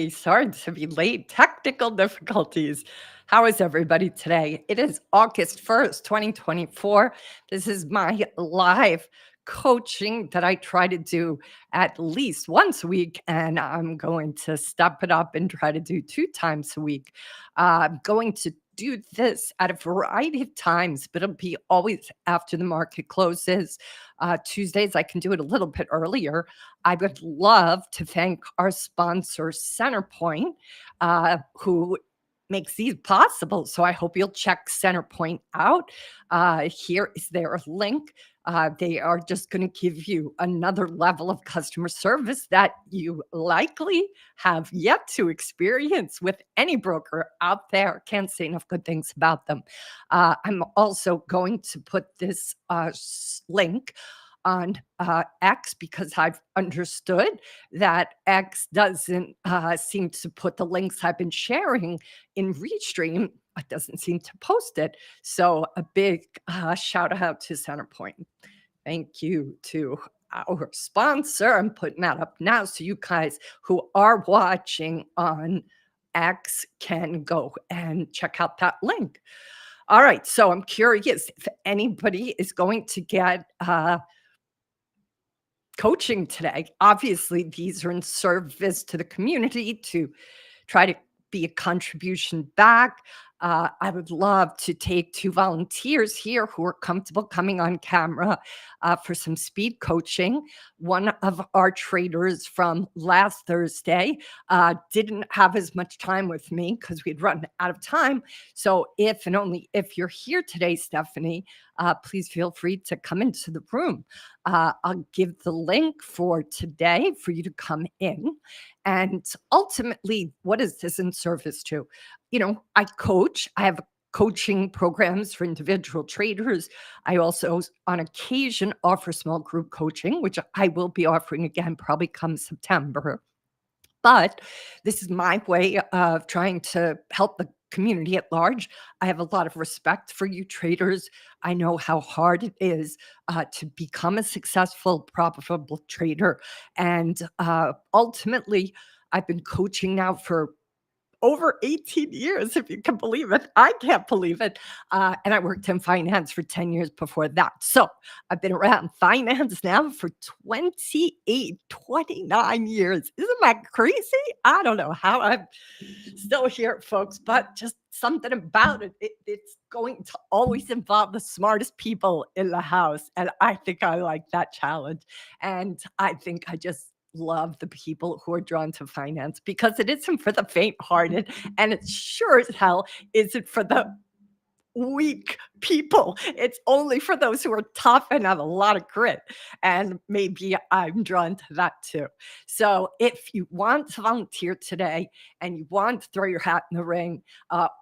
Sorry to be late. Technical difficulties. How is everybody today? It is August 1st, 2024. This is my live coaching that I try to do at least once a week, and I'm going to step it up and try to do 2 times a week. I'm going to do this at a variety of times, but it'll be always after the market closes. Tuesdays, I can do it a little bit earlier. I would love to thank our sponsor, Centerpoint, who makes these possible. So I hope you'll check Centerpoint out. Here is their link. They are just going to give you another level of customer service that you likely have yet to experience with any broker out there. Can't say enough good things about them. I'm also going to put this link on X because I've understood that X doesn't seem to put the links I've been sharing in Restream. It doesn't seem to post it. So a big shout out to Centerpoint. Thank you to our sponsor. I'm putting that up now so you guys who are watching on X can go and check out that link. All right, so I'm curious if anybody is going to get coaching today. Obviously, these are in service to the community to try to be a contribution back. I would love to take 2 volunteers here who are comfortable coming on camera for some speed coaching. One of our traders from last Thursday didn't have as much time with me because we'd run out of time. So, if and only if you're here today, Stephanie, please feel free to come into the room. I'll give the link for today for you to come in. And ultimately, what is this in service to? I coach. I have coaching programs for individual traders. I also, on occasion, offer small group coaching, which I will be offering again probably come September. But this is my way of trying to help the community at large. I have a lot of respect for you traders. I know how hard it is to become a successful, profitable trader. And ultimately, I've been coaching now for over 18 years, if you can believe it. I can't believe it. And I worked in finance for 10 years before that. So I've been around finance now for 29 years. Isn't that crazy? I don't know how I'm still here, folks, but just something about it. It's going to always involve the smartest people in the house. And I think I like that challenge. And I think I just love the people who are drawn to finance because it isn't for the faint-hearted, and it sure as hell isn't for the weak people. It's only for those who are tough and have a lot of grit. And maybe I'm drawn to that too. So if you want to volunteer today and you want to throw your hat in the ring,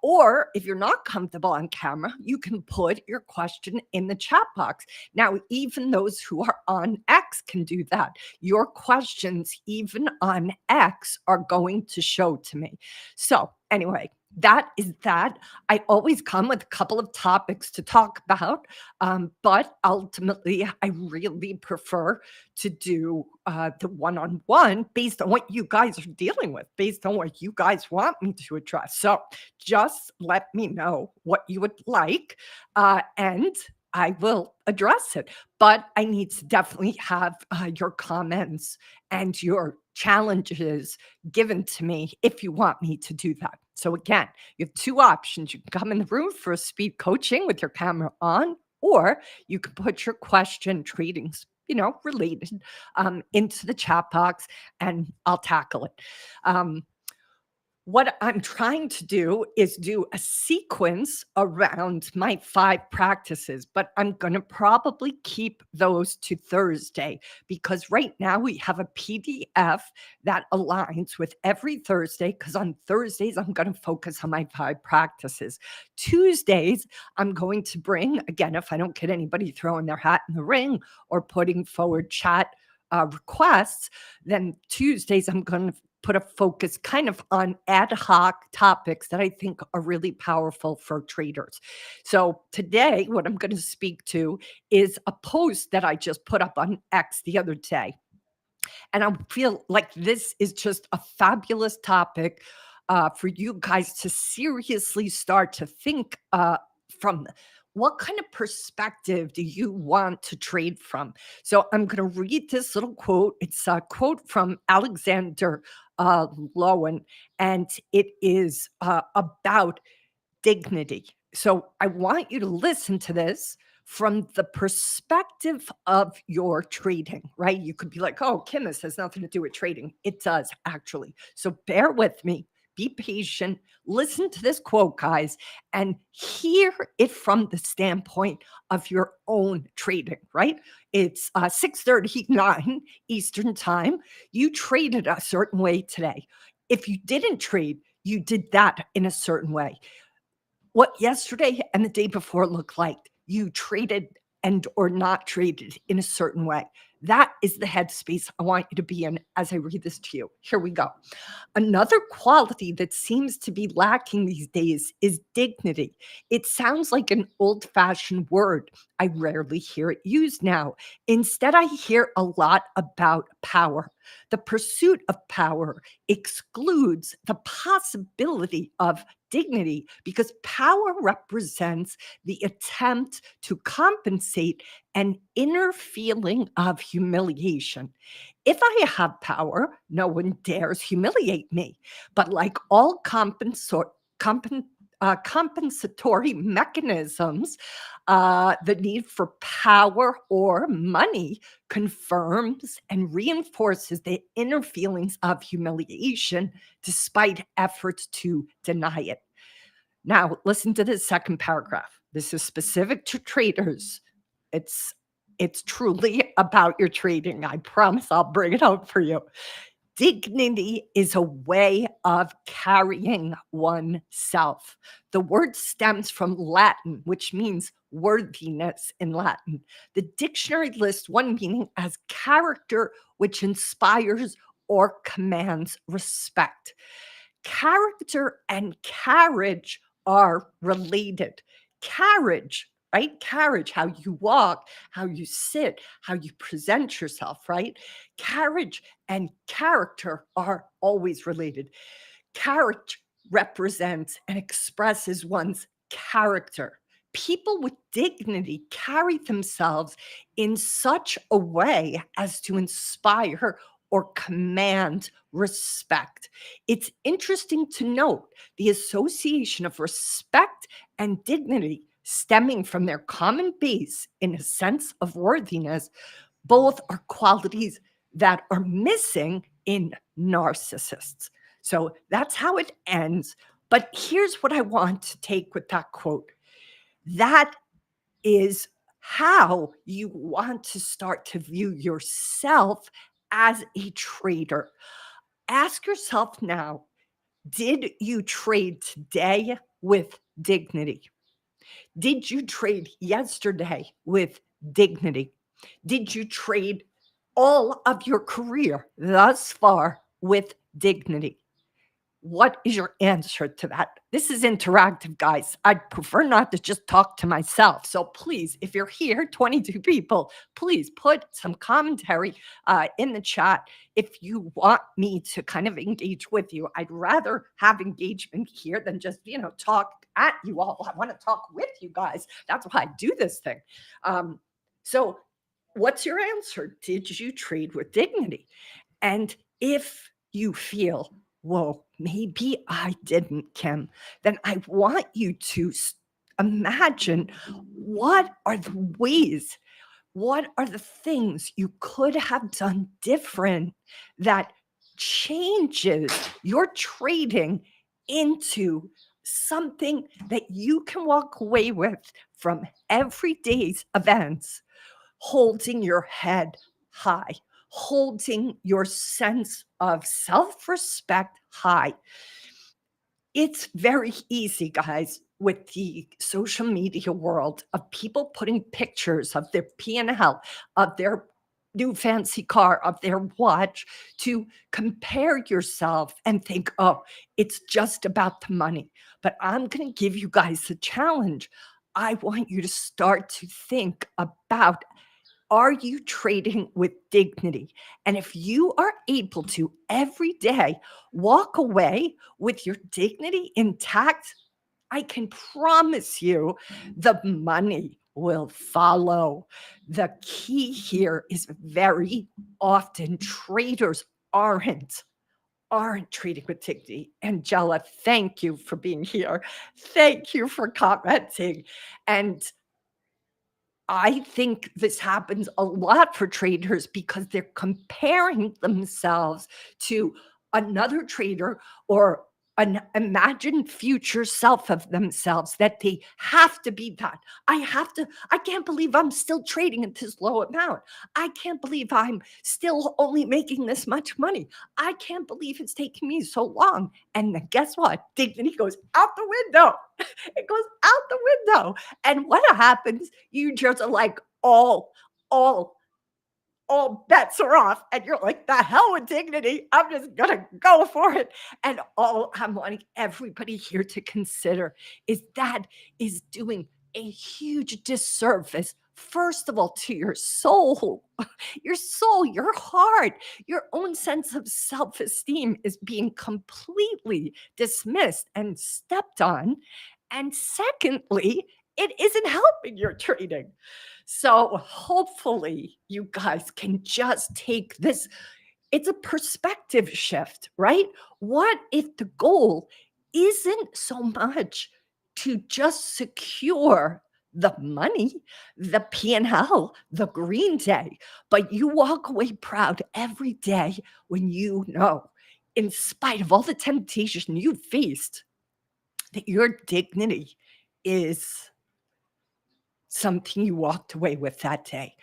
or if you're not comfortable on camera, you can put your question in the chat box. Now, even those who are on X can do that. Your questions, even on X, are going to show to me. So, anyway, that is that. I always come with a couple of topics to talk about, but ultimately, I really prefer to do the one on one based on what you guys are dealing with, based on what you guys want me to address. So just let me know what you would like, and I will address it. But I need to definitely have your comments and your challenges given to me if you want me to do that. So again, you have 2 options. You can come in the room for a speed coaching with your camera on, or you can put your question, trading, related, into the chat box, and I'll tackle it. What I'm trying to do is do a sequence around my 5 practices, but I'm going to probably keep those to Thursday because right now we have a PDF that aligns with every Thursday. Because on Thursdays, I'm going to focus on my 5 practices. Tuesdays, I'm going to bring, again, if I don't get anybody throwing their hat in the ring or putting forward chat requests, then Tuesdays, I'm going to put a focus kind of on ad hoc topics that I think are really powerful for traders. So today, what I'm going to speak to is a post that I just put up on X the other day. And I feel like this is just a fabulous topic for you guys to seriously start to think from. What kind of perspective do you want to trade from? So I'm going to read this little quote. It's a quote from Alexander Lowen, and it is about dignity. So I want you to listen to this from the perspective of your trading, right? You could be like, oh, Kim, this has nothing to do with trading. It does actually. So bear with me, be patient, listen to this quote, guys, and hear it from the standpoint of your own trading, right? It's 6:39 Eastern time. You traded a certain way today. If you didn't trade, you did that in a certain way. What yesterday and the day before looked like, you traded and or not traded in a certain way. That is the headspace I want you to be in as I read this to you. Here we go. Another quality that seems to be lacking these days is dignity. It sounds like an old fashioned word. I rarely hear it used now. Instead, I hear a lot about power. The pursuit of power excludes the possibility of dignity because power represents the attempt to compensate an inner feeling of humiliation. If I have power, no one dares humiliate me. But like all compensatory mechanisms, the need for power or money confirms and reinforces the inner feelings of humiliation despite efforts to deny it. Now, listen to this second paragraph. This is specific to traders. It's it's truly about your trading. I promise I'll bring it out for you. Dignity is a way of carrying oneself. The word stems from Latin, which means worthiness in Latin. The dictionary lists one meaning as character which inspires or commands respect. Character and carriage are related. Carriage, right? Carriage, how you walk, how you sit, how you present yourself, right? Carriage and character are always related. Carriage represents and expresses one's character. People with dignity carry themselves in such a way as to inspire or command respect. It's interesting to note the association of respect and dignity stemming from their common base in a sense of worthiness. Both are qualities that are missing in narcissists. So that's how it ends. But here's what I want to take with that quote. That is how you want to start to view yourself as a trader. Ask yourself now, did you trade today with dignity? Did you trade yesterday with dignity? Did you trade all of your career thus far with dignity? What is your answer to that? This is interactive, guys. I'd prefer not to just talk to myself. So please, if you're here, 22 people, please put some commentary in the chat if you want me to kind of engage with you. I'd rather have engagement here than just, talk at you all. I want to talk with you guys. That's why I do this thing. So what's your answer? Did you trade with dignity? And if you feel, whoa, maybe I didn't, Kim, then I want you to imagine what are the ways, what are the things you could have done different that changes your trading into something that you can walk away with from everyday's events, holding your head high, holding your sense of self respect high. It's very easy, guys, with the social media world of people putting pictures of their P&L, of their new fancy car, of their watch, to compare yourself and think, oh, it's just about the money. But I'm going to give you guys a challenge. I want you to start to think about Are you trading with dignity? And if you are able to every day walk away with your dignity intact, I can promise you the money will follow. The key here is very often traders aren't treating with dignity. Angela, thank you for being here. Thank you for commenting. And I think this happens a lot for traders because they're comparing themselves to another trader or an imagined future self of themselves that they have to be that. I can't believe I'm still trading at this low amount. I can't believe I'm still only making this much money. I can't believe it's taking me so long. And then guess what? Dignity goes out the window. It goes out the window. And what happens? You just are like, all bets are off. And you're like, the hell with dignity. I'm just gonna go for it. And all I'm wanting everybody here to consider is that is doing a huge disservice. First of all, to your soul, your heart, your own sense of self esteem is being completely dismissed and stepped on. And secondly, it isn't helping your trading. So hopefully you guys can just take this. It's a perspective shift, right? What if the goal isn't so much to just secure the money, the P&L, the green day, but you walk away proud every day when you know, in spite of all the temptation you faced, that your dignity is something you walked away with that day.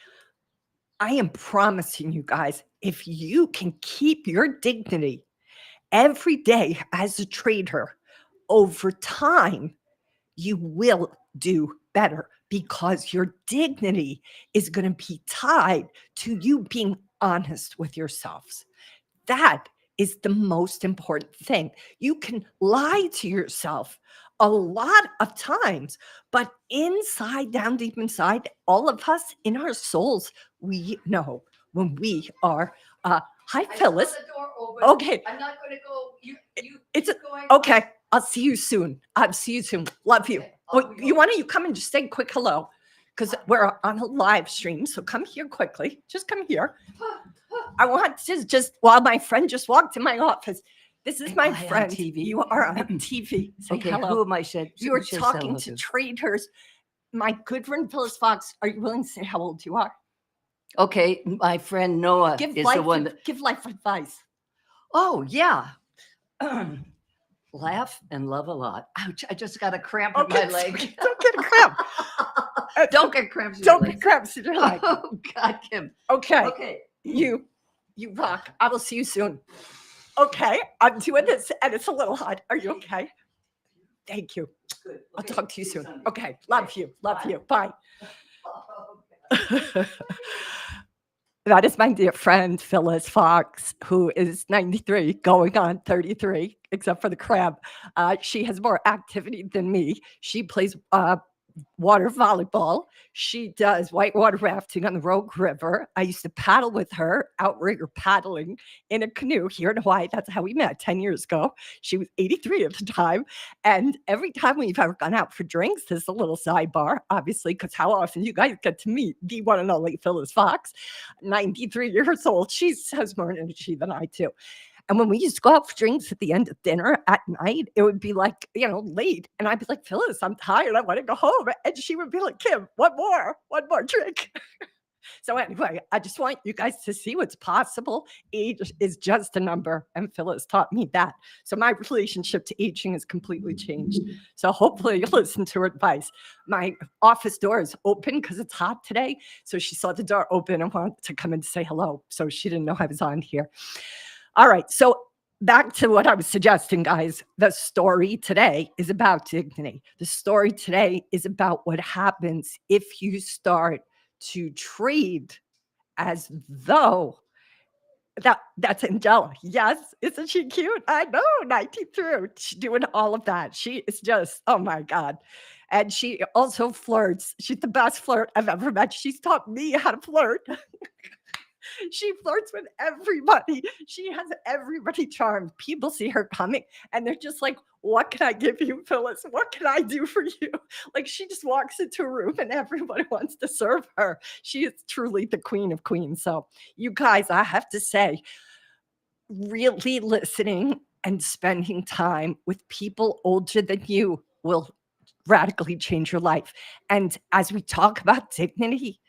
I am promising you guys, if you can keep your dignity every day as a trader, over time, you will do better because your dignity is going to be tied to you being honest with yourselves. That is the most important thing. You can lie to yourself a lot of times, but inside, down deep inside, all of us in our souls, we know when we are. Hi, Phyllis. The door open. Okay. I'm not going to go. You It's keep going. Okay. I'll see you soon. I'll see you soon. Love you. Okay, Oh, you want to? You come and just say a quick hello because we're on a live stream. So come here quickly. Just come here. I want to just while my friend just walked in my office. This is my I on friend. TV? You are on TV. Say Okay, hello. who am I? You are talking to traders. My good friend Phyllis Fox. Are you willing to say how old you are? Okay, my friend Noah Give is life. the one that. Give life advice. Oh yeah. Laugh and love a lot. Ouch! I just got a cramp in my leg. Don't get a cramp. Don't get cramps. Don't get cramps in your leg. Oh God, Kim. Okay. Okay. You rock. I will see you soon. Okay, I'm doing this and it's a little hot. Are you okay? Thank you. Good. I'll Okay, talk to you see soon. Sunday. Okay, love you. Love Bye. you. Bye. Oh, okay. That is my dear friend Phyllis Fox, who is 93, going on 33, except for the crab. She has more activity than me. She plays water volleyball. She does whitewater rafting on the Rogue River. I used to paddle with her, outrigger paddling in a canoe here in Hawaii. That's how we met 10 years ago. She was 83 at the time. And every time we've ever gone out for drinks, this is a little sidebar, obviously, because how often you guys get to meet the one and only Phyllis Fox, 93 years old. She has more energy than I do. And when we used to go out for drinks at the end of dinner at night, it would be like, late. And I'd be like, Phyllis, I'm tired. I want to go home. And she would be like, Kim, one more drink. So anyway, I just want you guys to see what's possible. Age is just a number. And Phyllis taught me that. So my relationship to aging has completely changed. So hopefully you listen to her advice. My office door is open because it's hot today. So she saw the door open and wanted to come and say hello. So she didn't know I was on here. All right. So back to what I was suggesting, guys. The story today is about dignity. The story today is about what happens if you start to trade as though that's Angela. Yes. Isn't she cute? I know. 93. She's doing all of that. She is just, oh my God. And she also flirts. She's the best flirt I've ever met. She's taught me how to flirt. She flirts with everybody. She has everybody charmed. People see her coming and they're just like, "What can I give you, Phyllis? What can I do for you?" Like she just walks into a room and everybody wants to serve her. She is truly the queen of queens. So, you guys, I have to say, really listening and spending time with people older than you will radically change your life. And as we talk about dignity,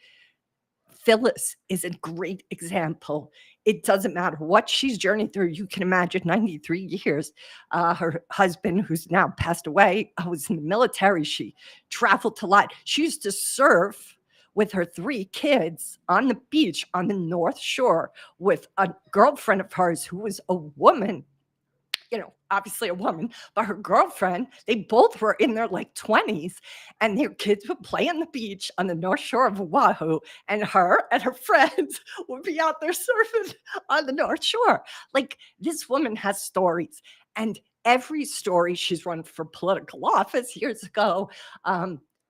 Phyllis is a great example. It doesn't matter what she's journeyed through. You can imagine 93 years. Her husband, who's now passed away, was in the military. She traveled a lot. She used to surf with her 3 kids on the beach on the North Shore with a girlfriend of hers who was a woman, obviously a woman, but her girlfriend, they both were in their like 20s, and their kids would play on the beach on the North Shore of Oahu, and her and her friends would be out there surfing on the North Shore. Like this woman has stories, and every story, she's run for political office years ago.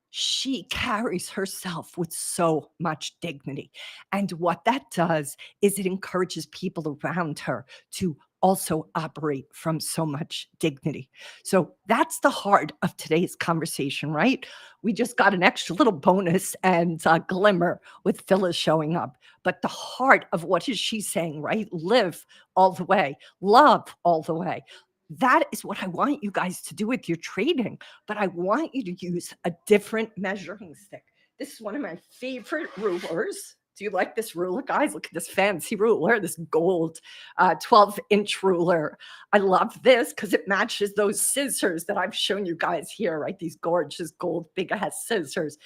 She carries herself with so much dignity. And what that does is it encourages people around her to also operate from so much dignity. So that's the heart of today's conversation, right? We just got an extra little bonus and glimmer with Phyllis showing up. But the heart of what is she saying, right? Live all the way, love all the way. That is what I want you guys to do with your trading. But I want you to use a different measuring stick. This is one of my favorite rulers. Do you like this ruler, guys? Look at this fancy ruler, this gold 12-inch ruler. I love this because it matches those scissors that I've shown you guys here, right? These gorgeous gold big ass scissors.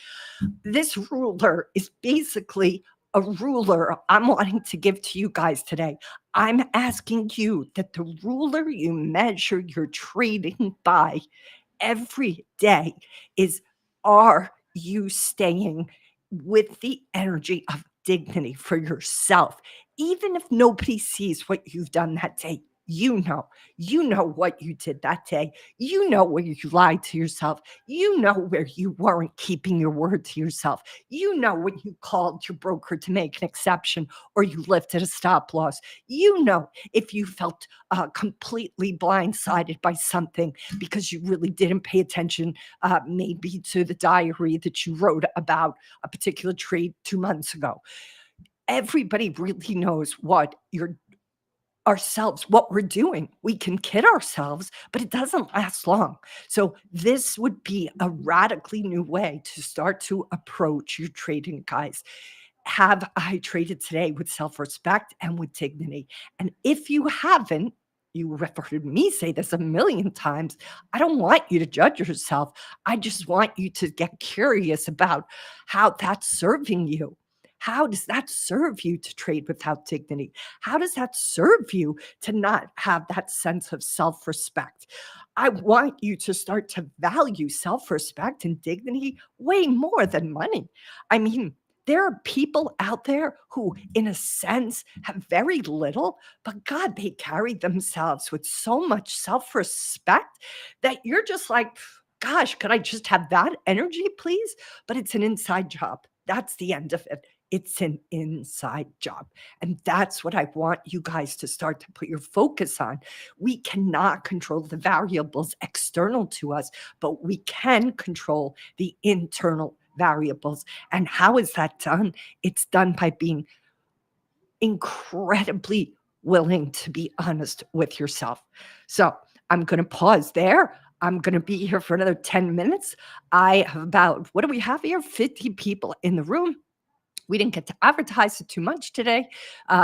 This ruler is basically a ruler I'm wanting to give to you guys today. I'm asking you that the ruler you measure your trading by every day is, are you staying with the energy of dignity for yourself? Even if nobody sees what you've done that day, you know what you did that day. You know where you lied to yourself. You know where you weren't keeping your word to yourself. You know when you called your broker to make an exception or you lifted a stop loss. You know if you felt completely blindsided by something because you really didn't pay attention, maybe to the diary that you wrote about a particular trade 2 months ago. Everybody really knows what what we're doing. We can kid ourselves, but it doesn't last long. So this would be a radically new way to start to approach your trading, guys. Have I traded today with self-respect and with dignity? And if you haven't, you have heard me say this a million times. I don't want you to judge yourself. I just want you to get curious about how that's serving you. How does that serve you to trade without dignity? How does that serve you to not have that sense of self respect? I want you to start to value self respect and dignity way more than money. I mean, there are people out there who, in a sense, have very little, but God, they carry themselves with so much self respect that you're just like, gosh, could I just have that energy, please? But it's an inside job. That's the end of it. It's an inside job. And that's what I want you guys to start to put your focus on. We cannot control the variables external to us, but we can control the internal variables. And how is that done? It's done by being incredibly willing to be honest with yourself. So I'm going to pause there. I'm going to be here for another 10 minutes. I have about, what do we have here? 50 people in the room. We didn't get to advertise it too much today.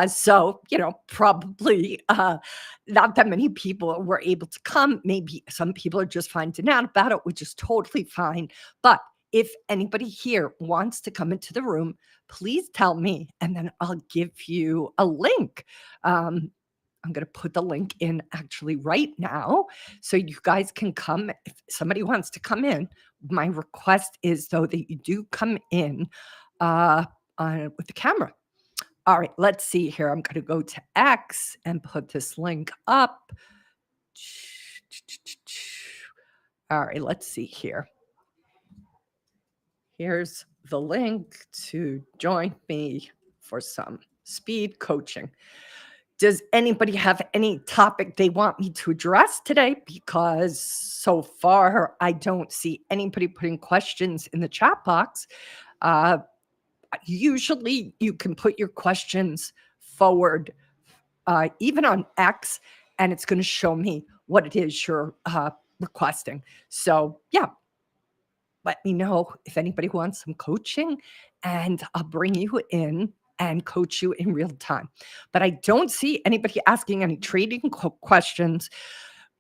So, probably not that many people were able to come. Maybe some people are just finding out about it, which is totally fine. But if anybody here wants to come into the room, please tell me, and then I'll give you a link. I'm going to put the link in actually right now so you guys can come. If somebody wants to come in, my request is, though, that you do come in with the camera. All right, let's see here. I'm going to go to X and put this link up. All right, let's see here. Here's the link to join me for some speed coaching. Does anybody have any topic they want me to address today? Because so far, I don't see anybody putting questions in the chat box. Uh, Usually, you can put your questions forward, even on X, and it's going to show me what it is you're requesting. So, yeah, let me know if anybody wants some coaching, and I'll bring you in and coach you in real time. But I don't see anybody asking any trading questions.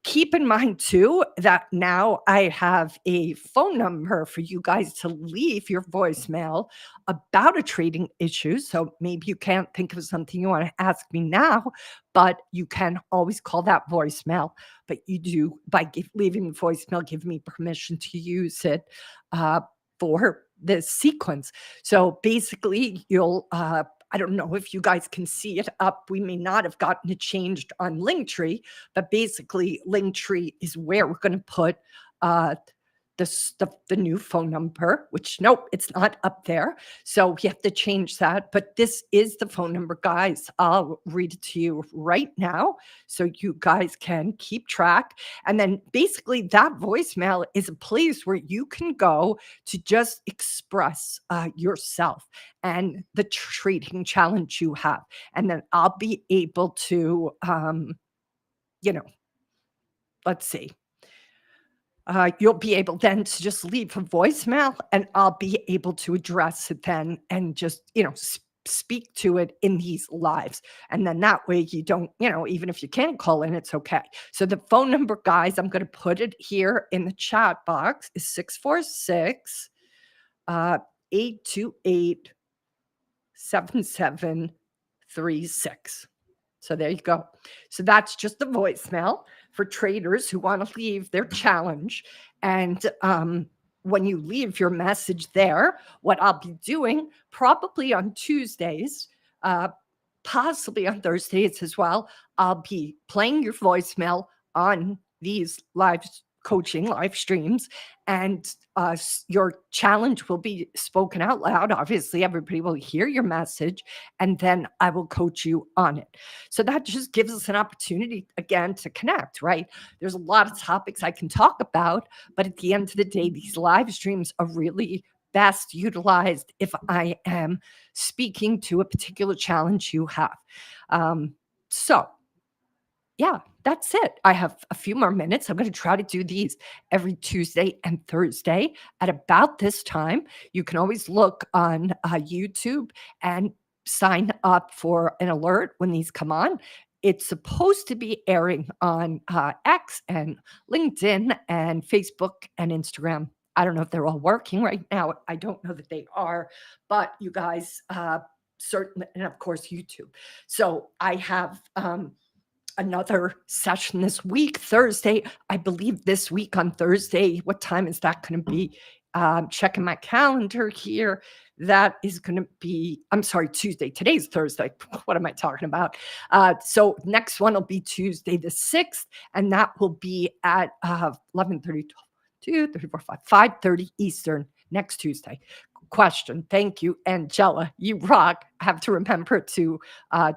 Keep in mind too that now I have a phone number for you guys to leave your voicemail about a trading issue. So maybe you can't think of something you want to ask me now, but you can always call that voicemail. But you do, by leaving the voicemail, give me permission to use it for this sequence. So basically, you'll I don't know if you guys can see it up. We may not have gotten it changed on Linktree, but basically Linktree is where we're going to put the new phone number, which nope, it's not up there. So we have to change that. But this is the phone number, guys. I'll read it to you right now so you guys can keep track. And then basically that voicemail is a place where you can go to just express yourself and the trading challenge you have. And then I'll be able to, let's see. You'll be able then to just leave a voicemail and I'll be able to address it then and just, speak to it in these lives. And then that way you don't, even if you can't call in, it's okay. So the phone number, guys, I'm going to put it here in the chat box is 646 828 7736. So there you go. So that's just the voicemail for traders who want to leave their challenge. And when you leave your message there, what I'll be doing probably on Tuesdays, possibly on Thursdays as well, I'll be playing your voicemail on these live coaching live streams, and your challenge will be spoken out loud. Obviously, everybody will hear your message, and then I will coach you on it. So that just gives us an opportunity again to connect, right? There's a lot of topics I can talk about, but at the end of the day, these live streams are really best utilized if I am speaking to a particular challenge you have. So yeah, that's it. I have a few more minutes. I'm going to try to do these every Tuesday and Thursday at about this time. You can always look on YouTube and sign up for an alert when these come on. It's supposed to be airing on X and LinkedIn and Facebook and Instagram. I don't know if they're all working right now. I don't know that they are, but you guys certainly, and of course, YouTube. So I have another session this week, Thursday. I believe this week on Thursday. What time is that going to be? Checking my calendar here. That is going to be, I'm sorry, Tuesday. Today's Thursday. What am I talking about? So next one will be Tuesday the 6th, and that will be at 11:30, 2, 34, 5:30 Eastern next Tuesday. Question. Thank you, Angela. You rock. I have to remember to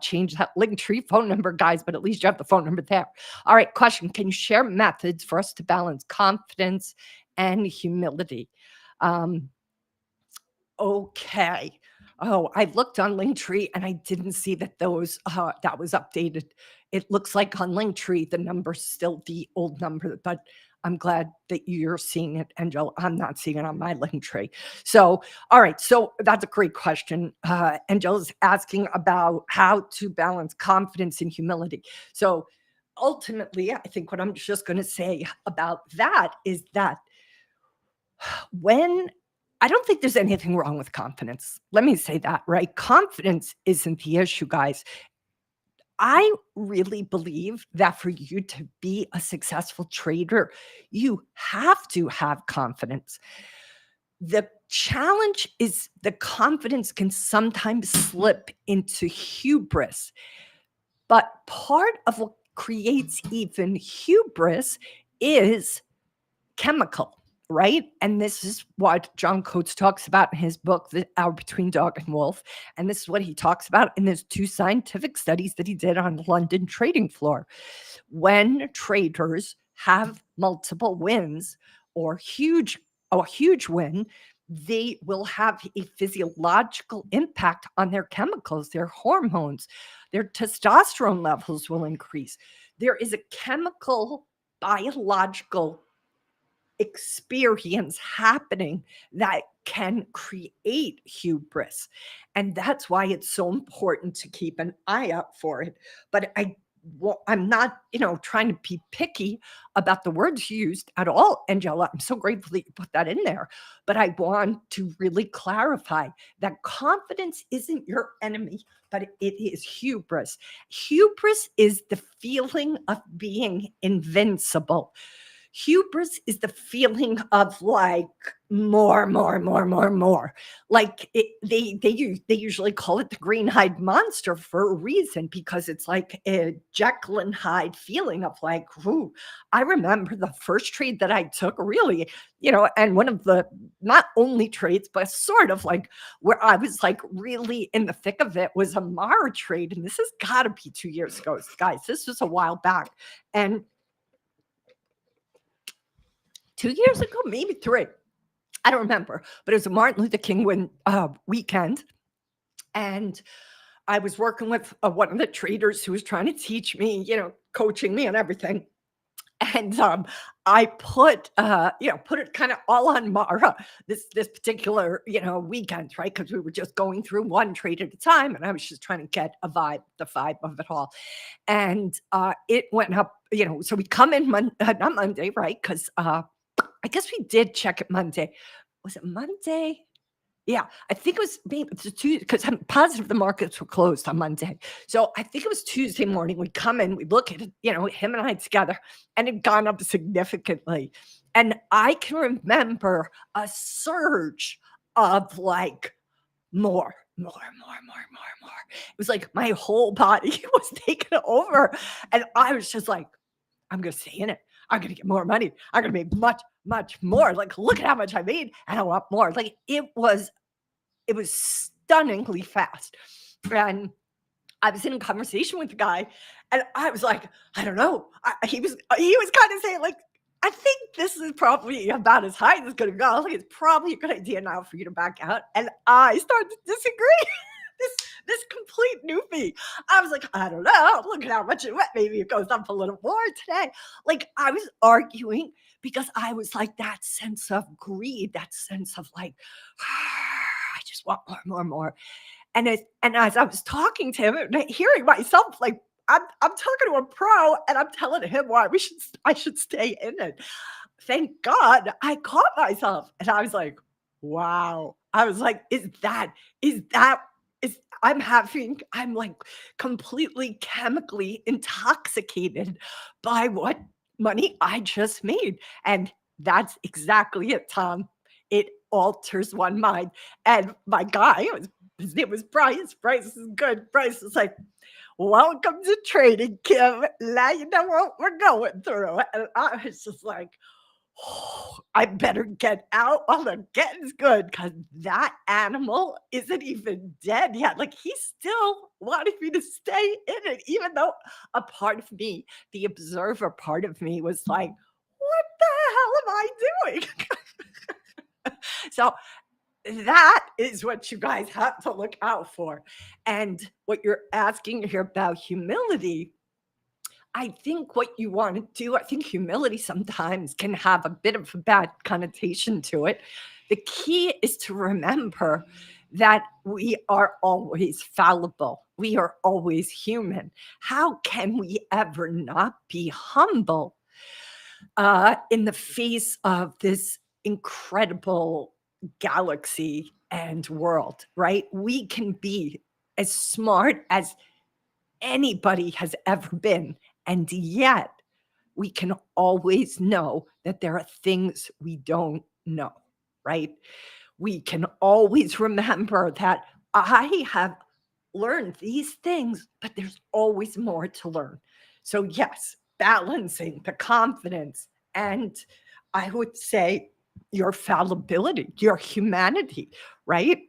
change that Linktree phone number, guys, but at least you have the phone number there. All right, question. Can you share methods for us to balance confidence and humility? Okay. Oh, I looked on Linktree and I didn't see that that was updated. It looks like on Linktree the number's still the old number, but I'm glad that you're seeing it, Angela. I'm not seeing it on my Linktree. So, all right. So that's a great question. Angela's asking about how to balance confidence and humility. So ultimately, I think what I'm just going to say about that is that when I don't think there's anything wrong with confidence. Let me say that, right? Confidence isn't the issue, guys. I really believe that for you to be a successful trader, you have to have confidence. The challenge is the confidence can sometimes slip into hubris. But part of what creates even hubris is chemical. right? And this is what John Coates talks about in his book, The Hour Between Dog and Wolf. And this is what he talks about in his 2 scientific studies that he did on the London trading floor. When traders have multiple wins or a huge win, they will have a physiological impact on their chemicals, their hormones, their testosterone levels will increase. There is a chemical, biological experience happening that can create hubris. And that's why it's so important to keep an eye out for it. But I'm not, trying to be picky about the words you used at all, Angela. I'm so grateful that you put that in there. But I want to really clarify that confidence isn't your enemy, but it is hubris. Hubris is the feeling of being invincible. Hubris is the feeling of like more, more, more, more, more. Like they usually call it the green-eyed monster for a reason, because it's like a Jekyll and Hyde feeling of like, ooh, I remember the first trade that I took, really, and one of the not only trades, but sort of like where I was like really in the thick of it was a Mara trade. And this has got to be 2 years ago, guys. This was a while back. And 2 years ago, maybe 3. I don't remember, but it was a Martin Luther King weekend. And I was working with one of the traders who was trying to teach me, coaching me and everything. And I put it kind of all on Mara this particular, weekend, right? Because we were just going through one trade at a time, and I was just trying to get the vibe of it all. And it went up, so we come in not Monday, right? Because I guess we did check it Monday. Was it Monday? Yeah, I think it was maybe Tuesday, because I'm positive the markets were closed on Monday. So I think it was Tuesday morning. We come in, we look at it, him and I together, and it gone up significantly. And I can remember a surge of like more, more, more, more, more, more. It was like my whole body was taken over. And I was just like, I'm going to stay in it. I'm going to get more money. I'm going to make much, much more. Like, look at how much I made, and I want more. Like, it was stunningly fast. And I was in a conversation with the guy, and I was like, I don't know. He was kind of saying like, I think this is probably about as high as it's going to go. Like, it's probably a good idea now for you to back out. And I started to disagree. This complete newbie. I was like, I don't know. Look at how much it went. Maybe it goes up a little more today. Like, I was arguing because I was like, that sense of greed, that sense of like, I just want more, more, more. And as I was talking to him and hearing myself, like, I'm talking to a pro, and I'm telling him why I should stay in it. Thank God I caught myself, and I was like, wow. I was like, I'm like completely chemically intoxicated by what money I just made. And that's exactly it, Tom. It alters one mind. And my guy, his name was Bryce. Bryce is good. Bryce is like, welcome to trading, Kim. Now you know what we're going through. And I was just like, oh, I better get out while the getting's good, because that animal isn't even dead yet. Like, he still wanted me to stay in it, even though a part of me, the observer part of me, was like, what the hell am I doing? So that is what you guys have to look out for. And what you're asking here about humility, I think what you want to do, I think humility sometimes can have a bit of a bad connotation to it. The key is to remember that we are always fallible. We are always human. How can we ever not be humble in the face of this incredible galaxy and world, right? We can be as smart as anybody has ever been. And yet, we can always know that there are things we don't know, right? We can always remember that I have learned these things, but there's always more to learn. So, yes, balancing the confidence. And I would say your fallibility, your humanity, right?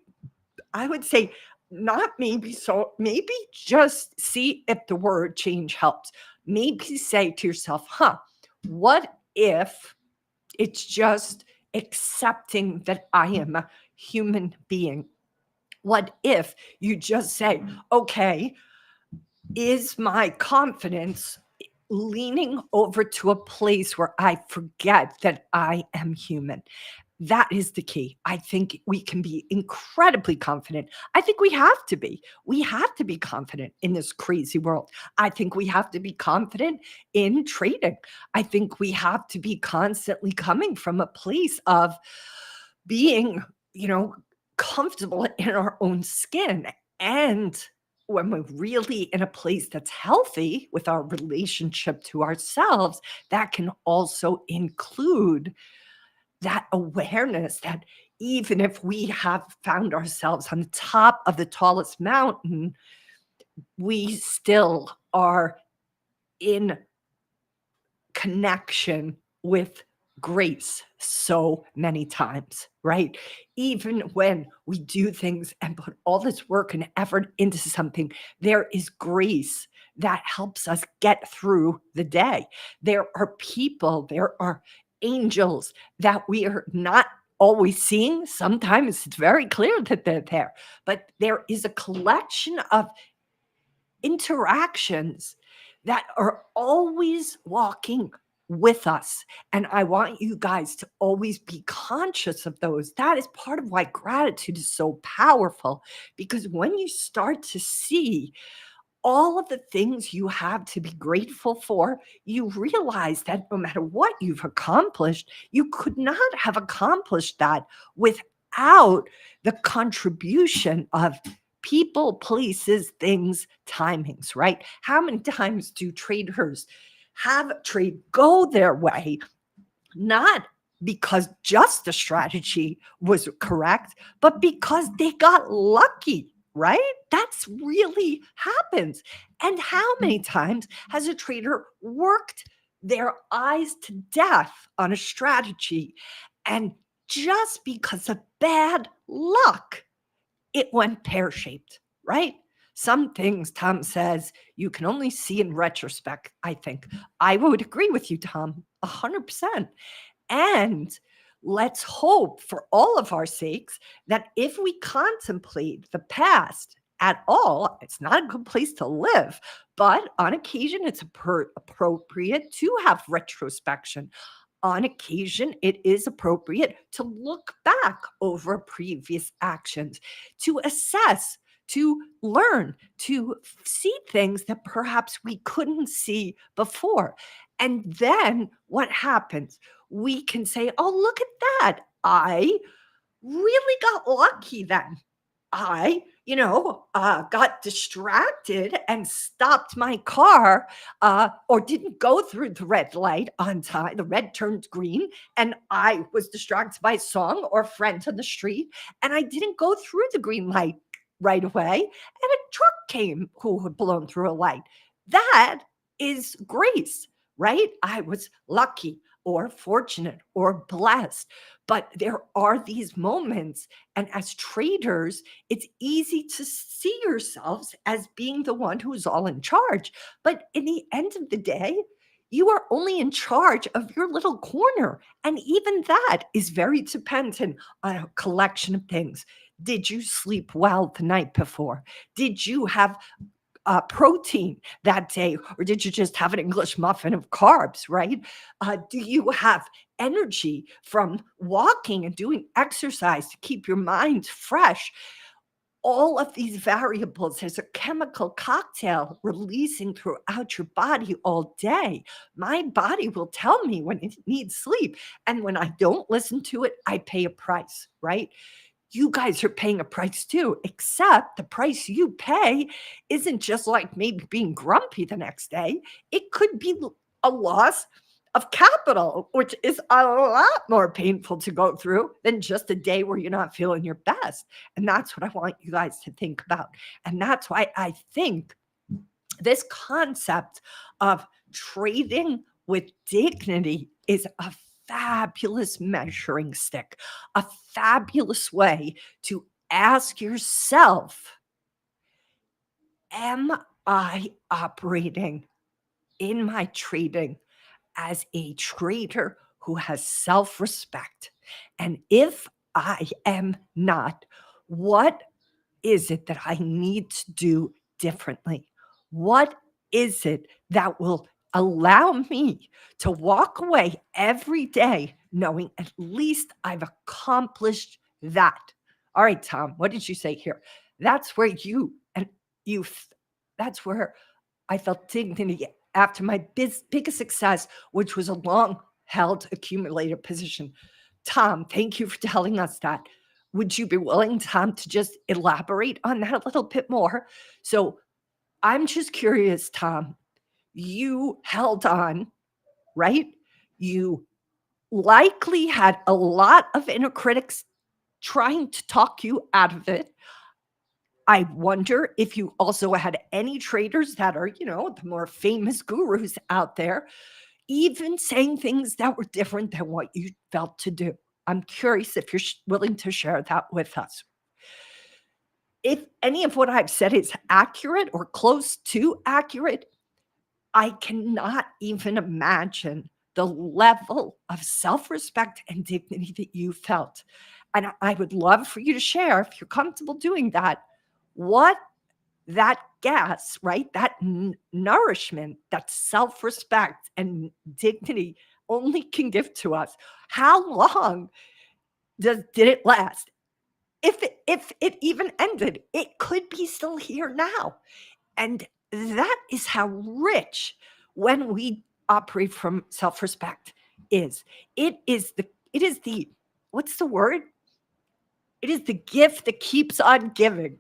I would say not maybe so, maybe just see if the word change helps. Maybe say to yourself, what if it's just accepting that I am a human being? What if you just say, okay, is my confidence leaning over to a place where I forget that I am human? That is the key. I think we can be incredibly confident. I think we have to be. We have to be confident in this crazy world. I think we have to be confident in trading. I think we have to be constantly coming from a place of being, comfortable in our own skin. And when we're really in a place that's healthy with our relationship to ourselves, that can also include that awareness that even if we have found ourselves on the top of the tallest mountain, we still are in connection with grace so many times, right? Even when we do things and put all this work and effort into something, there is grace that helps us get through the day. There are people, there are angels that we are not always seeing. Sometimes it's very clear that they're there, but there is a collection of interactions that are always walking with us. And I want you guys to always be conscious of those. That is part of why gratitude is so powerful, because when you start to see all of the things you have to be grateful for, you realize that no matter what you've accomplished, you could not have accomplished that without the contribution of people, places, things, timings, right? How many times do traders have trade go their way, not because just the strategy was correct, but because they got lucky, right? That's really happens. And how many times has a trader worked their eyes to death on a strategy, and just because of bad luck, it went pear-shaped, right? Some things, Tom says, you can only see in retrospect, I think. I would agree with you, Tom, 100%. And let's hope for all of our sakes that if we contemplate the past at all, it's not a good place to live, but on occasion, it's appropriate to have retrospection. On occasion, it is appropriate to look back over previous actions, to assess, to learn, to see things that perhaps we couldn't see before. And then what happens? We can say, oh, look at that. I really got lucky then. I, got distracted and stopped my car, or didn't go through the red light on time. The red turned green, and I was distracted by a song or a friend on the street, and I didn't go through the green light right away. And a truck came who had blown through a light. That is grace, right? I was lucky or fortunate or blessed. But there are these moments, and as traders, it's easy to see yourselves as being the one who's all in charge. But in the end of the day, you are only in charge of your little corner. And even that is very dependent on a collection of things. Did you sleep well the night before? Did you have protein that day, or did you just have an English muffin of carbs, right? Do you have energy from walking and doing exercise to keep your mind fresh? All of these variables, there's a chemical cocktail releasing throughout your body all day. My body will tell me when it needs sleep. And when I don't listen to it, I pay a price, right? You guys are paying a price too, except the price you pay isn't just like maybe being grumpy the next day. It could be a loss of capital, which is a lot more painful to go through than just a day where you're not feeling your best. And that's what I want you guys to think about. And that's why I think this concept of trading with dignity is a fabulous measuring stick, a fabulous way to ask yourself, am I operating in my trading as a trader who has self respect? And if I am not, what is it that I need to do differently? What is it that will allow me to walk away every day knowing at least I've accomplished that? All right, Tom, what did you say here? That's where you, that's where I felt dignity after my biggest success, which was a long held accumulated position. Tom, thank you for telling us that. Would you be willing, Tom, to just elaborate on that a little bit more? So I'm just curious, Tom, you held on, right? You likely had a lot of inner critics trying to talk you out of it. I wonder if you also had any traders that are, the more famous gurus out there, even saying things that were different than what you felt to do. I'm curious if you're willing to share that with us. If any of what I've said is accurate or close to accurate, I cannot even imagine the level of self respect and dignity that you felt. And I would love for you to share, if you're comfortable doing that, what that gas, right? That nourishment, that self respect and dignity only can give to us. How long did it last? If it even ended, it could be still here now. And that is how rich, when we operate from self-respect, is. It is the what's the word? It is the gift that keeps on giving.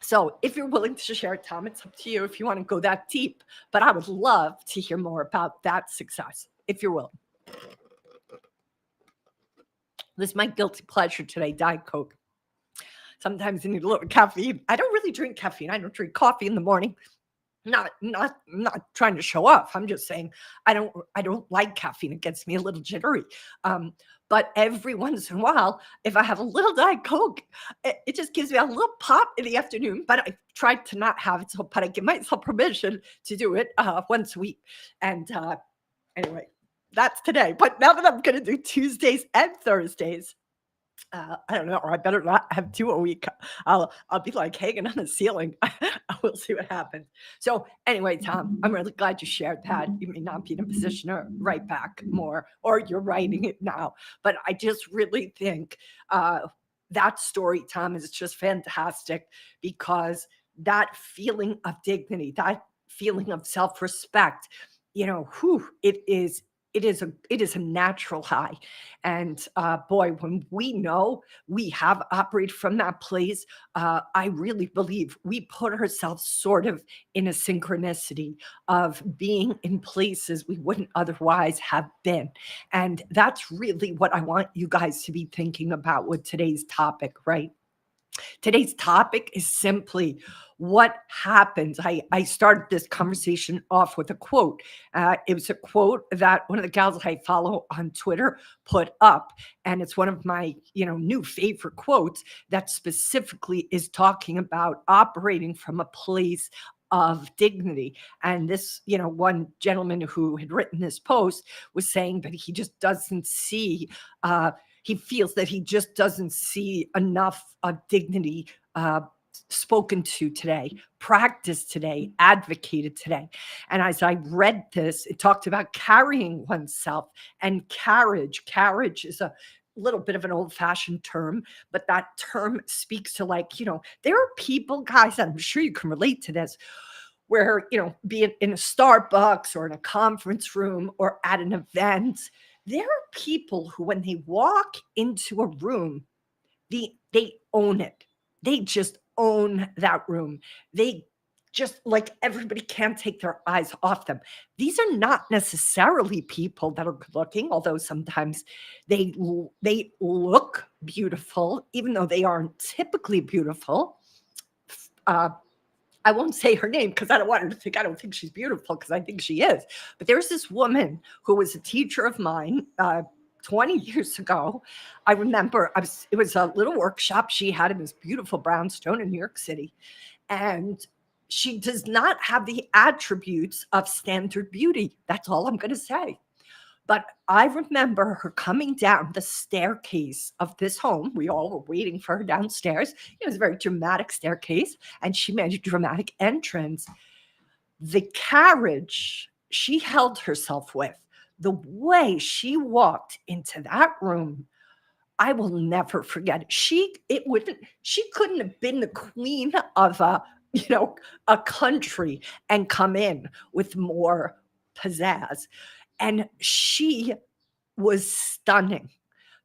So if you're willing to share, Tom, it's up to you if you want to go that deep. But I would love to hear more about that success, if you're willing. This is my guilty pleasure today, Diet Coke. Sometimes I need a little caffeine. I don't really drink caffeine. I don't drink coffee in the morning. Not trying to show off. I'm just saying I don't like caffeine. It gets me a little jittery. But every once in a while, if I have a little Diet Coke, it just gives me a little pop in the afternoon. But I tried to not have it, but I give myself permission to do it once a week. And anyway, that's today. But now that I'm going to do Tuesdays and Thursdays, I don't know, or I better not have 2 a week. I'll be like hanging on the ceiling. We'll see what happens. So anyway, Tom, I'm really glad you shared that. You may not be in a position to write back more, or you're writing it now. But I just really think that story, Tom, is just fantastic, because that feeling of dignity, that feeling of self-respect, it is a natural high. And boy, when we know we have operated from that place, I really believe we put ourselves sort of in a synchronicity of being in places we wouldn't otherwise have been. And that's really what I want you guys to be thinking about with today's topic, right? Today's topic is simply what happens. I started this conversation off with a quote. It was a quote that one of the gals I follow on Twitter put up, and it's one of my new favorite quotes that specifically is talking about operating from a place of dignity. And this, one gentleman who had written this post was saying that he just doesn't see he feels that he just doesn't see enough dignity spoken to today, practiced today, advocated today. And as I read this, it talked about carrying oneself and carriage. Carriage is a little bit of an old-fashioned term, but that term speaks to, there are people, guys, and I'm sure you can relate to this, where, be it in a Starbucks or in a conference room or at an event, there are people who, when they walk into a room, they own it. They just own that room. They just, everybody can't take their eyes off them. These are not necessarily people that are good looking, although sometimes they look beautiful, even though they aren't typically beautiful. I won't say her name because I don't want her to think I don't think she's beautiful, because I think she is. But there's this woman who was a teacher of mine, 20 years ago, I remember it was a little workshop she had in this beautiful brownstone in New York City. And she does not have the attributes of standard beauty. That's all I'm going to say. But I remember her coming down the staircase of this home. We all were waiting for her downstairs. It was a very dramatic staircase, and she made a dramatic entrance. The carriage she held herself with, the way she walked into that room, I will never forget it. She couldn't have been the queen of a country and come in with more pizzazz. And she was stunning,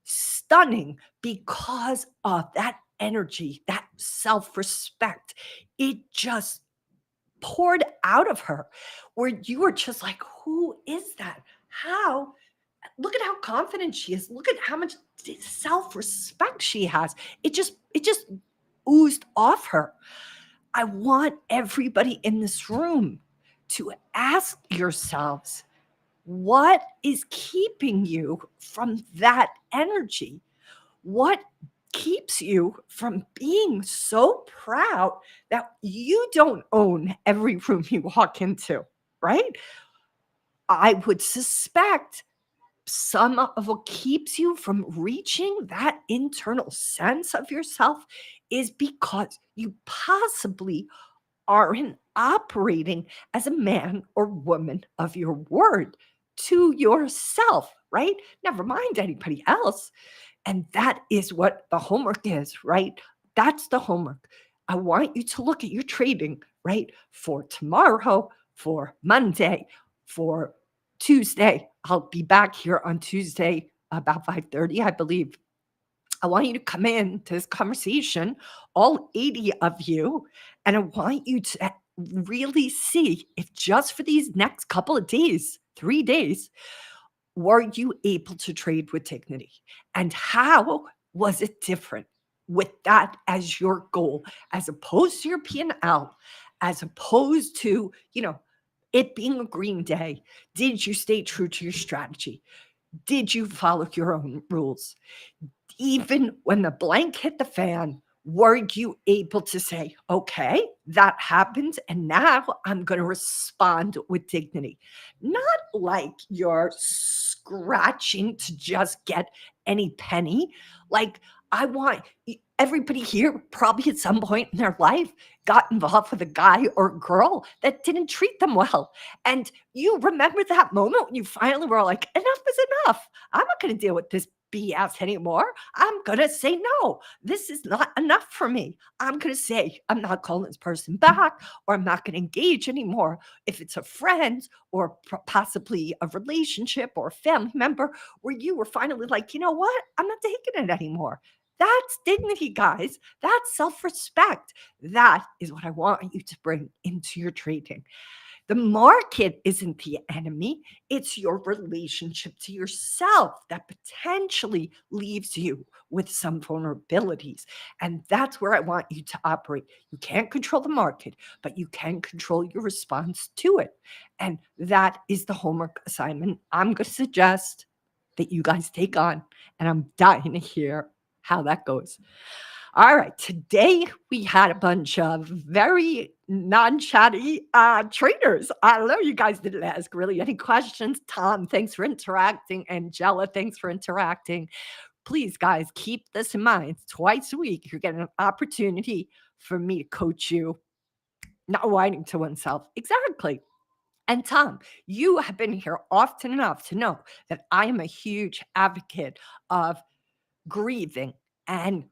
stunning because of that energy, that self-respect. It just poured out of her where you were just like, who is that? How? Look at how confident she is. Look at how much self-respect she has. It just oozed off her. I want everybody in this room to ask yourselves, what is keeping you from that energy? What keeps you from being so proud that you don't own every room you walk into, right? I would suspect some of what keeps you from reaching that internal sense of yourself is because you possibly aren't operating as a man or woman of your word to yourself, right? Never mind anybody else. And that is what the homework is, right? That's the homework. I want you to look at your trading, right? For tomorrow, for Monday, for Tuesday. I'll be back here on Tuesday about 5:30, I believe. I want you to come in to this conversation, all 80 of you, and I want you to really see if just for these next couple of days, 3 days, were you able to trade with dignity? And how was it different with that as your goal, as opposed to your P&L, as opposed to, it being a green day? Did you stay true to your strategy? Did you follow your own rules? Even when the blank hit the fan, were you able to say, okay, that happened, and now I'm going to respond with dignity? Not like you're scratching to just get any penny. Like, I want everybody here probably at some point in their life got involved with a guy or girl that didn't treat them well. And you remember that moment when you finally were like, enough is enough. I'm not going to deal with this BS anymore. I'm going to say no. This is not enough for me. I'm going to say I'm not calling this person back, or I'm not going to engage anymore. If it's a friend or possibly a relationship or a family member where you were finally like, you know what? I'm not taking it anymore. That's dignity, guys. That's self-respect. That is what I want you to bring into your trading. The market isn't the enemy. It's your relationship to yourself that potentially leaves you with some vulnerabilities. And that's where I want you to operate. You can't control the market, but you can control your response to it. And that is the homework assignment I'm going to suggest that you guys take on. And I'm dying to hear how that goes. All right. Today we had a bunch of very non-chatty traders. I know you guys didn't ask really any questions. Tom, thanks for interacting. Angela, thanks for interacting. Please, guys, keep this in mind. Twice a week, you're getting an opportunity for me to coach you, not whining to oneself. Exactly. And Tom, you have been here often enough to know that I am a huge advocate of grieving and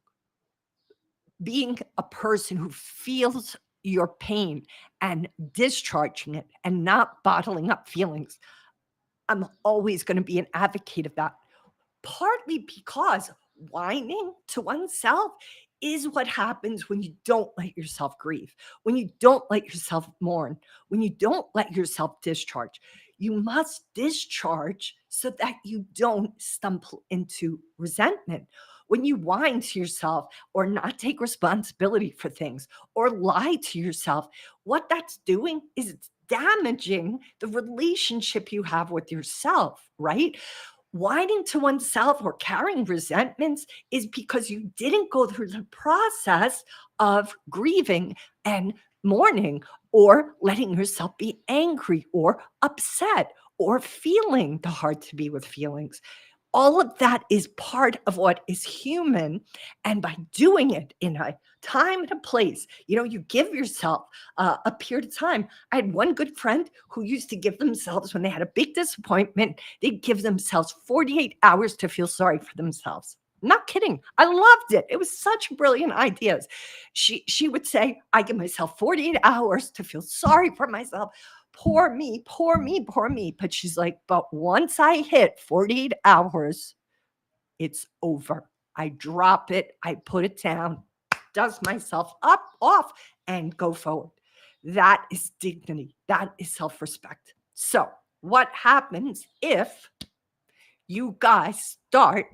being a person who feels your pain and discharging it and not bottling up feelings. I'm always going to be an advocate of that, partly because whining to oneself is what happens when you don't let yourself grieve, when you don't let yourself mourn, when you don't let yourself discharge. You must discharge so that you don't stumble into resentment. When you whine to yourself or not take responsibility for things or lie to yourself, what that's doing is it's damaging the relationship you have with yourself, right? whining to oneself or carrying resentments is because you didn't go through the process of grieving and mourning or letting yourself be angry or upset or feeling the hard to be with feelings. All of that is part of what is human. And by doing it in a time and a place, you give yourself a period of time. I had one good friend who used to give themselves, when they had a big disappointment, they'd give themselves 48 hours to feel sorry for themselves. Not kidding. I loved it. It was such brilliant ideas. She would say, I give myself 48 hours to feel sorry for myself. Poor me, poor me, poor me. But she's like, but once I hit 48 hours, it's over. I drop it, I put it down, dust myself up, off, and go forward. That is dignity. That is self respect. So, what happens if you guys start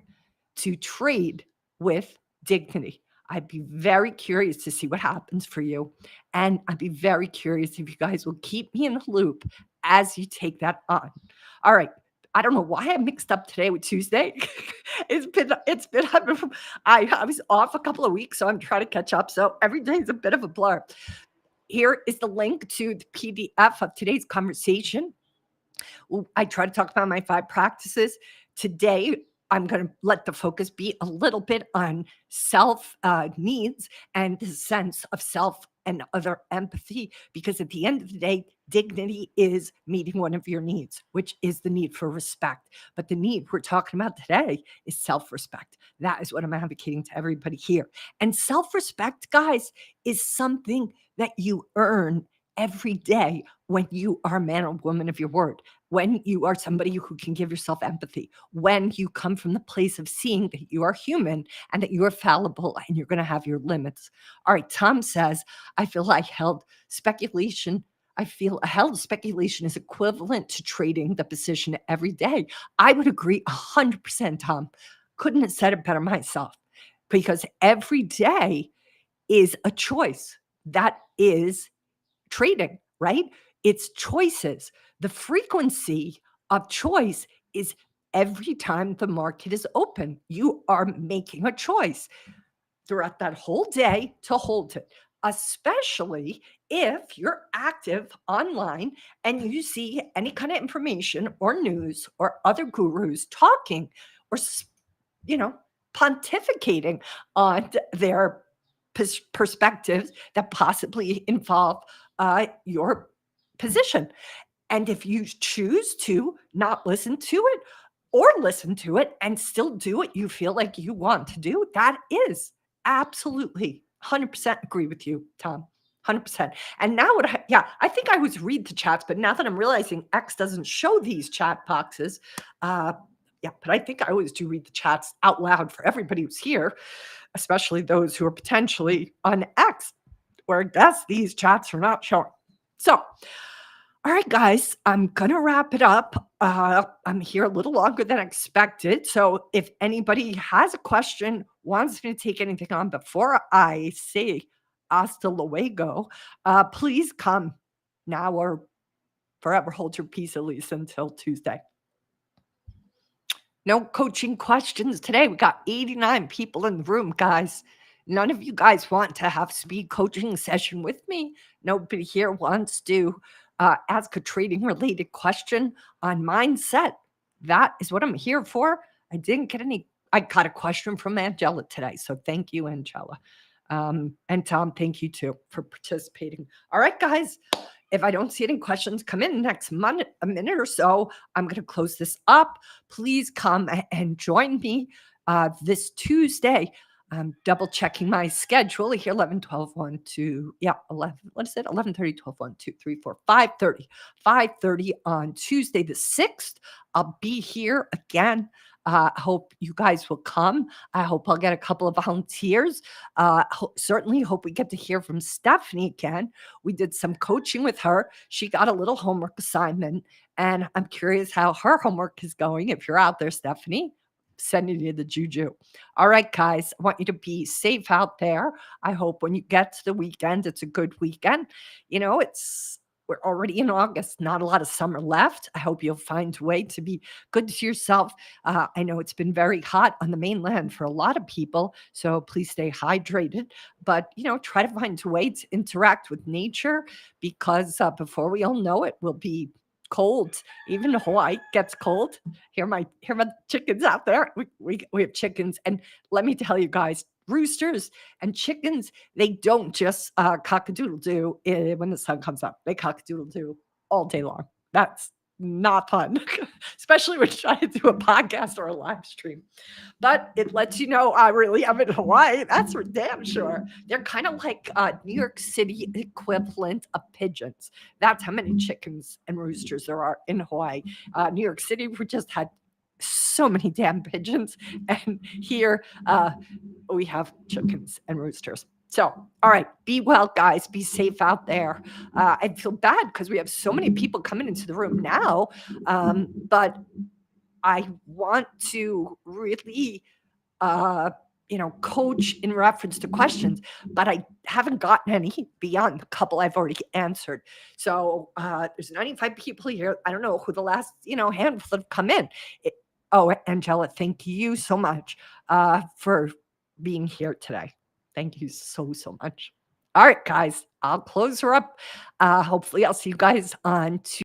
to trade with dignity? I'd be very curious to see what happens for you. And I'd be very curious if you guys will keep me in the loop as you take that on. All right. I don't know why I mixed up today with Tuesday. it's been I was off a couple of weeks, so I'm trying to catch up. So every day is a bit of a blur. Here is the link to the PDF of today's conversation. I try to talk about my 5 practices. Today, I'm going to let the focus be a little bit on self needs and the sense of self and other empathy, because at the end of the day, dignity is meeting one of your needs, which is the need for respect. But the need we're talking about today is self respect. That is what I'm advocating to everybody here. And self respect, guys, is something that you earn every day when you are a man or woman of your word, when you are somebody who can give yourself empathy, when you come from the place of seeing that you are human and that you are fallible and you're going to have your limits. All right, Tom says, I feel held speculation is equivalent to trading the position every day. I would agree 100%, Tom. Couldn't have said it better myself, because every day is a choice. That is trading, right? It's choices. The frequency of choice is every time the market is open, you are making a choice throughout that whole day to hold it, especially if you're active online and you see any kind of information or news or other gurus talking or, pontificating on their perspectives that possibly involve your position. And if you choose to not listen to it or listen to it and still do what you feel like you want to do, that is absolutely 100% agree with you, Tom. 100%. And now I think I always read the chats, but now that I'm realizing X doesn't show these chat boxes, but I think I always do read the chats out loud for everybody who's here, especially those who are potentially on X, where I guess these chats are not showing. So, all right, guys, I'm going to wrap it up. I'm here a little longer than expected. So if anybody has a question, wants me to take anything on before I say hasta luego, please come now or forever hold your peace, at least until Tuesday. No coaching questions today. We got 89 people in the room, guys. None of you guys want to have speed coaching session with me. Nobody here wants to ask a trading related question on mindset. That is what I'm here for. I got a question from Angela today. So thank you, Angela. And Tom, thank you too for participating. All right, guys. If I don't see any questions come in next month, a minute or so, I'm going to close this up. Please come and join me this Tuesday. I'm double checking my schedule here. 11, 12, 1, 2, 11. What is it? 11:30, 12, 1, 2, 3, 4, 5:30. 5:30 on Tuesday the 6th. I'll be here again. I hope you guys will come. I hope I'll get a couple of volunteers. Certainly hope we get to hear from Stephanie again. We did some coaching with her. She got a little homework assignment, and I'm curious how her homework is going. If you're out there, Stephanie, sending you the juju. All right, guys, I want you to be safe out there. I hope when you get to the weekend, it's a good weekend. We're already in August, not a lot of summer left. I hope you'll find a way to be good to yourself. I know it's been very hot on the mainland for a lot of people, so please stay hydrated. But, try to find a way to interact with nature because before we all know it, we'll be cold. Even Hawaii gets cold. Hear my chickens out there. We have chickens, and let me tell you guys, roosters and chickens, they don't just cock-a-doodle-doo when the sun comes up. They cock-a-doodle-doo all day long. That's not fun, especially when trying to do a podcast or a live stream. But it lets you know I really am in Hawaii. That's for damn sure. They're kind of like New York City equivalent of pigeons. That's how many chickens and roosters there are in Hawaii. New York City, we just had so many damn pigeons, and here we have chickens and roosters. So, all right, be well, guys. Be safe out there. I feel bad because we have so many people coming into the room now, but I want to really, coach in reference to questions, but I haven't gotten any beyond the couple I've already answered. So there's 95 people here. I don't know who the last, handful have come in. Angela, thank you so much for being here today. Thank you so, so much. All right, guys, I'll close her up. Hopefully I'll see you guys on